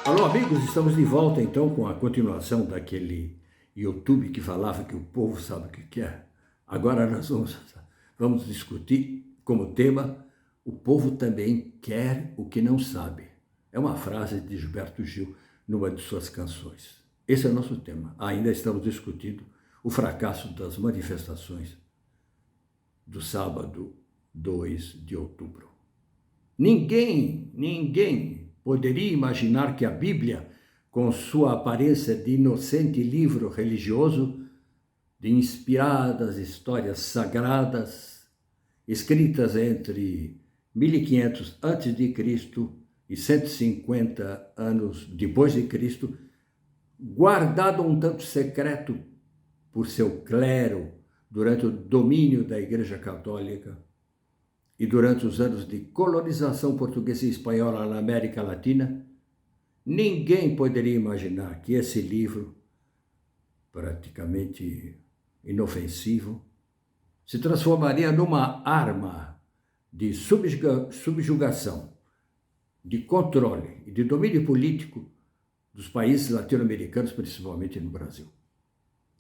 Alô, amigos, estamos de volta então com a continuação daquele YouTube que falava que o povo sabe o que quer. Agora nós vamos discutir como tema: o povo também quer o que não sabe. É uma frase de Gilberto Gil numa de suas canções. Esse é o nosso tema. Ainda estamos discutindo o fracasso das manifestações do sábado 2 de outubro. Ninguém poderia imaginar que a Bíblia, com sua aparência de inocente livro religioso, de inspiradas histórias sagradas, escritas entre 1500 a.C. e 150 anos depois de Cristo, guardado um tanto secreto por seu clero durante o domínio da Igreja Católica, e durante os anos de colonização portuguesa e espanhola na América Latina, ninguém poderia imaginar que esse livro, praticamente inofensivo, se transformaria numa arma de subjugação, de controle e de domínio político dos países latino-americanos, principalmente no Brasil.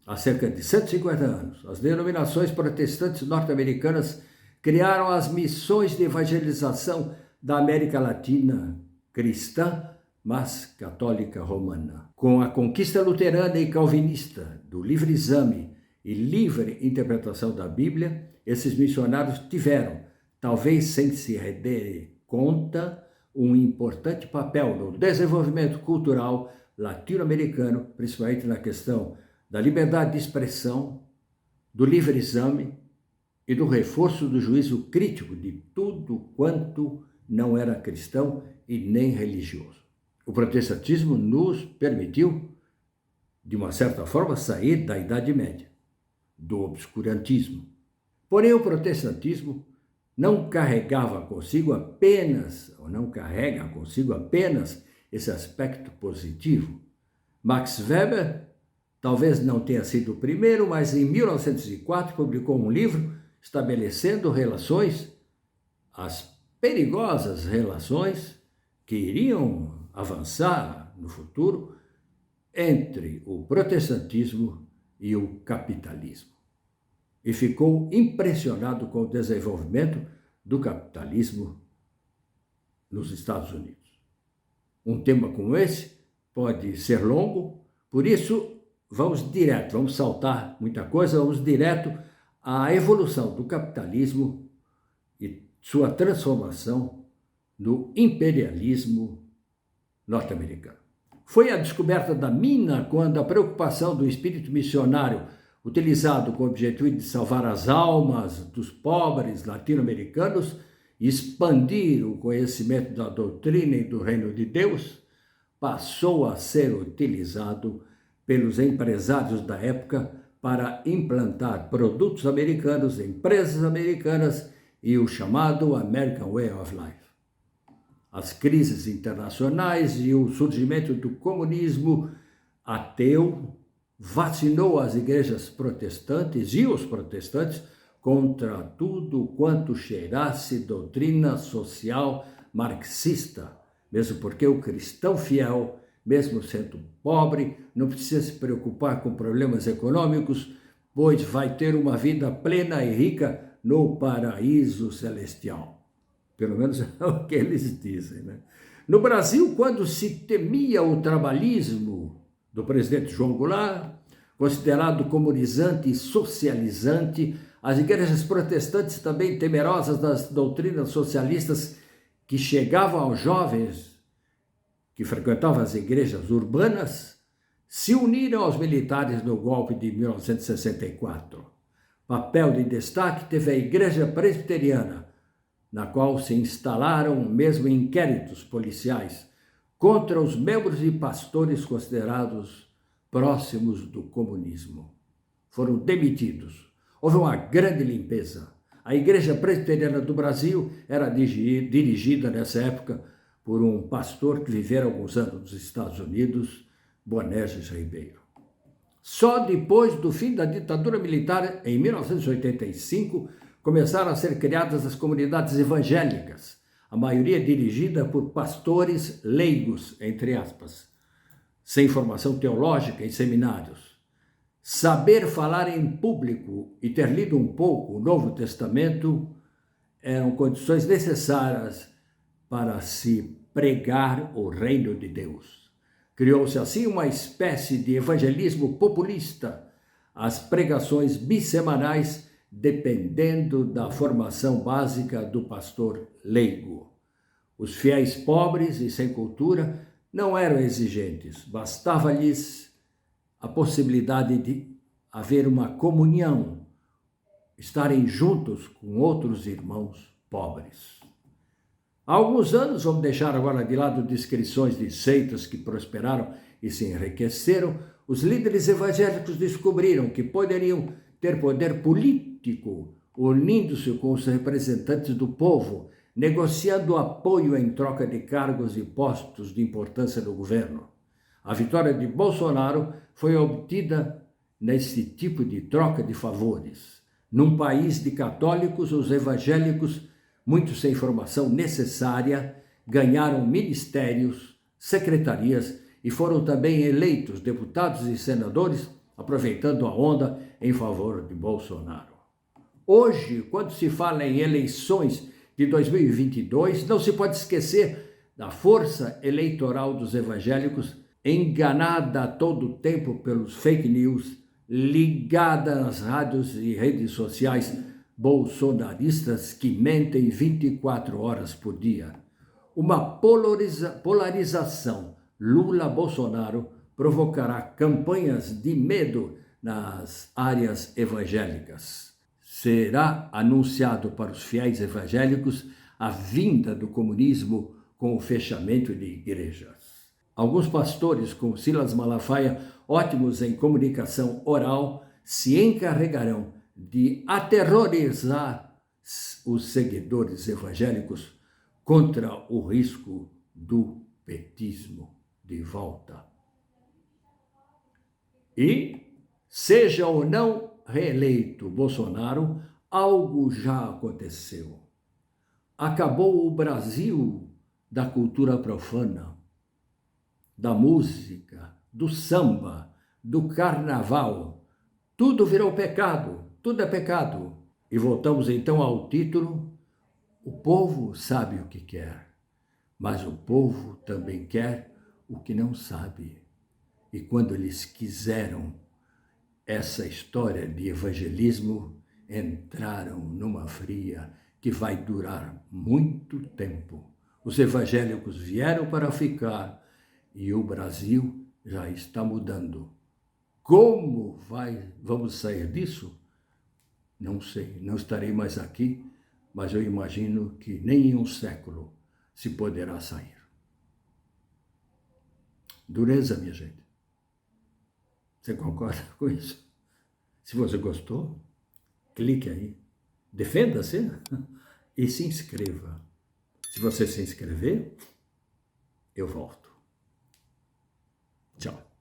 Há cerca de 150 anos, as denominações protestantes norte-americanas criaram as missões de evangelização da América Latina cristã, mas católica romana. Com a conquista luterana e calvinista do livre exame e livre interpretação da Bíblia, esses missionários tiveram, talvez sem se render conta, um importante papel no desenvolvimento cultural latino-americano, principalmente na questão da liberdade de expressão, do livre exame e do reforço do juízo crítico de tudo quanto não era cristão e nem religioso. O protestantismo nos permitiu, de uma certa forma, sair da Idade Média, do obscurantismo. Porém, o protestantismo não carregava consigo apenas, ou não carrega consigo apenas esse aspecto positivo. Max Weber talvez não tenha sido o primeiro, mas em 1904 publicou um livro estabelecendo relações, as perigosas relações que iriam avançar no futuro entre o protestantismo e o capitalismo. E ficou impressionado com o desenvolvimento do capitalismo nos Estados Unidos. Um tema como esse pode ser longo, por isso vamos saltar muita coisa, vamos direto à evolução do capitalismo e sua transformação no imperialismo norte-americano. Foi a descoberta da mina quando a preocupação do espírito missionário, utilizado com o objetivo de salvar as almas dos pobres latino-americanos e expandir o conhecimento da doutrina e do reino de Deus, passou a ser utilizado pelos empresários da época para implantar produtos americanos, empresas americanas e o chamado American Way of Life. As crises internacionais e o surgimento do comunismo ateu vacinou as igrejas protestantes e os protestantes contra tudo quanto cheirasse doutrina social marxista, mesmo porque o cristão fiel, mesmo sendo pobre, não precisa se preocupar com problemas econômicos, pois vai ter uma vida plena e rica no paraíso celestial. Pelo menos é o que eles dizem, né? No Brasil, quando se temia o trabalhismo do presidente João Goulart, considerado comunizante e socializante, as igrejas protestantes, também temerosas das doutrinas socialistas que chegavam aos jovens que frequentavam as igrejas urbanas, se uniram aos militares no golpe de 1964. Papel de destaque teve a Igreja Presbiteriana, na qual se instalaram mesmo inquéritos policiais contra os membros e pastores considerados próximos do comunismo. Foram demitidos. Houve uma grande limpeza. A Igreja Presbiteriana do Brasil era dirigida nessa época por um pastor que vivera alguns anos nos Estados Unidos, Boanerges Ribeiro. Só depois do fim da ditadura militar, em 1985, começaram a ser criadas as comunidades evangélicas, a maioria dirigida por pastores leigos, entre aspas, sem formação teológica em seminários. Saber falar em público e ter lido um pouco o Novo Testamento eram condições necessárias para se pregar o reino de Deus. Criou-se assim uma espécie de evangelismo populista, as pregações bissemanais dependendo da formação básica do pastor leigo. Os fiéis pobres e sem cultura não eram exigentes, bastava-lhes a possibilidade de haver uma comunhão, estarem juntos com outros irmãos pobres. Há alguns anos, vamos deixar agora de lado descrições de seitas que prosperaram e se enriqueceram, os líderes evangélicos descobriram que poderiam ter poder político, unindo-se com os representantes do povo, negociando apoio em troca de cargos e postos de importância no governo. A vitória de Bolsonaro foi obtida nesse tipo de troca de favores. Num país de católicos, os evangélicos, muitos sem formação necessária, ganharam ministérios, secretarias e foram também eleitos deputados e senadores, aproveitando a onda em favor de Bolsonaro. Hoje, quando se fala em eleições de 2022, não se pode esquecer da força eleitoral dos evangélicos, enganada a todo tempo pelos fake news, ligada às rádios e redes sociais bolsonaristas que mentem 24 horas por dia. Uma polarização Lula-Bolsonaro provocará campanhas de medo nas áreas evangélicas. Será anunciado para os fiéis evangélicos a vinda do comunismo com o fechamento de igrejas. Alguns pastores, como Silas Malafaia, ótimos em comunicação oral, se encarregarão de aterrorizar os seguidores evangélicos contra o risco do petismo de volta. E, seja ou não reeleito Bolsonaro, algo já aconteceu. Acabou o Brasil da cultura profana, da música, do samba, do carnaval. Tudo virou pecado, tudo é pecado. E voltamos então ao título: o povo sabe o que quer, mas o povo também quer o que não sabe. E quando eles quiseram essa história de evangelismo, entraram numa fria que vai durar muito tempo. Os evangélicos vieram para ficar e o Brasil já está mudando. Como vamos sair disso? Não sei, não estarei mais aqui, mas eu imagino que nem em um século se poderá sair. Dureza, minha gente. Você concorda com isso? Se você gostou, clique aí, defenda-se e se inscreva. Se você se inscrever, eu volto. Tchau.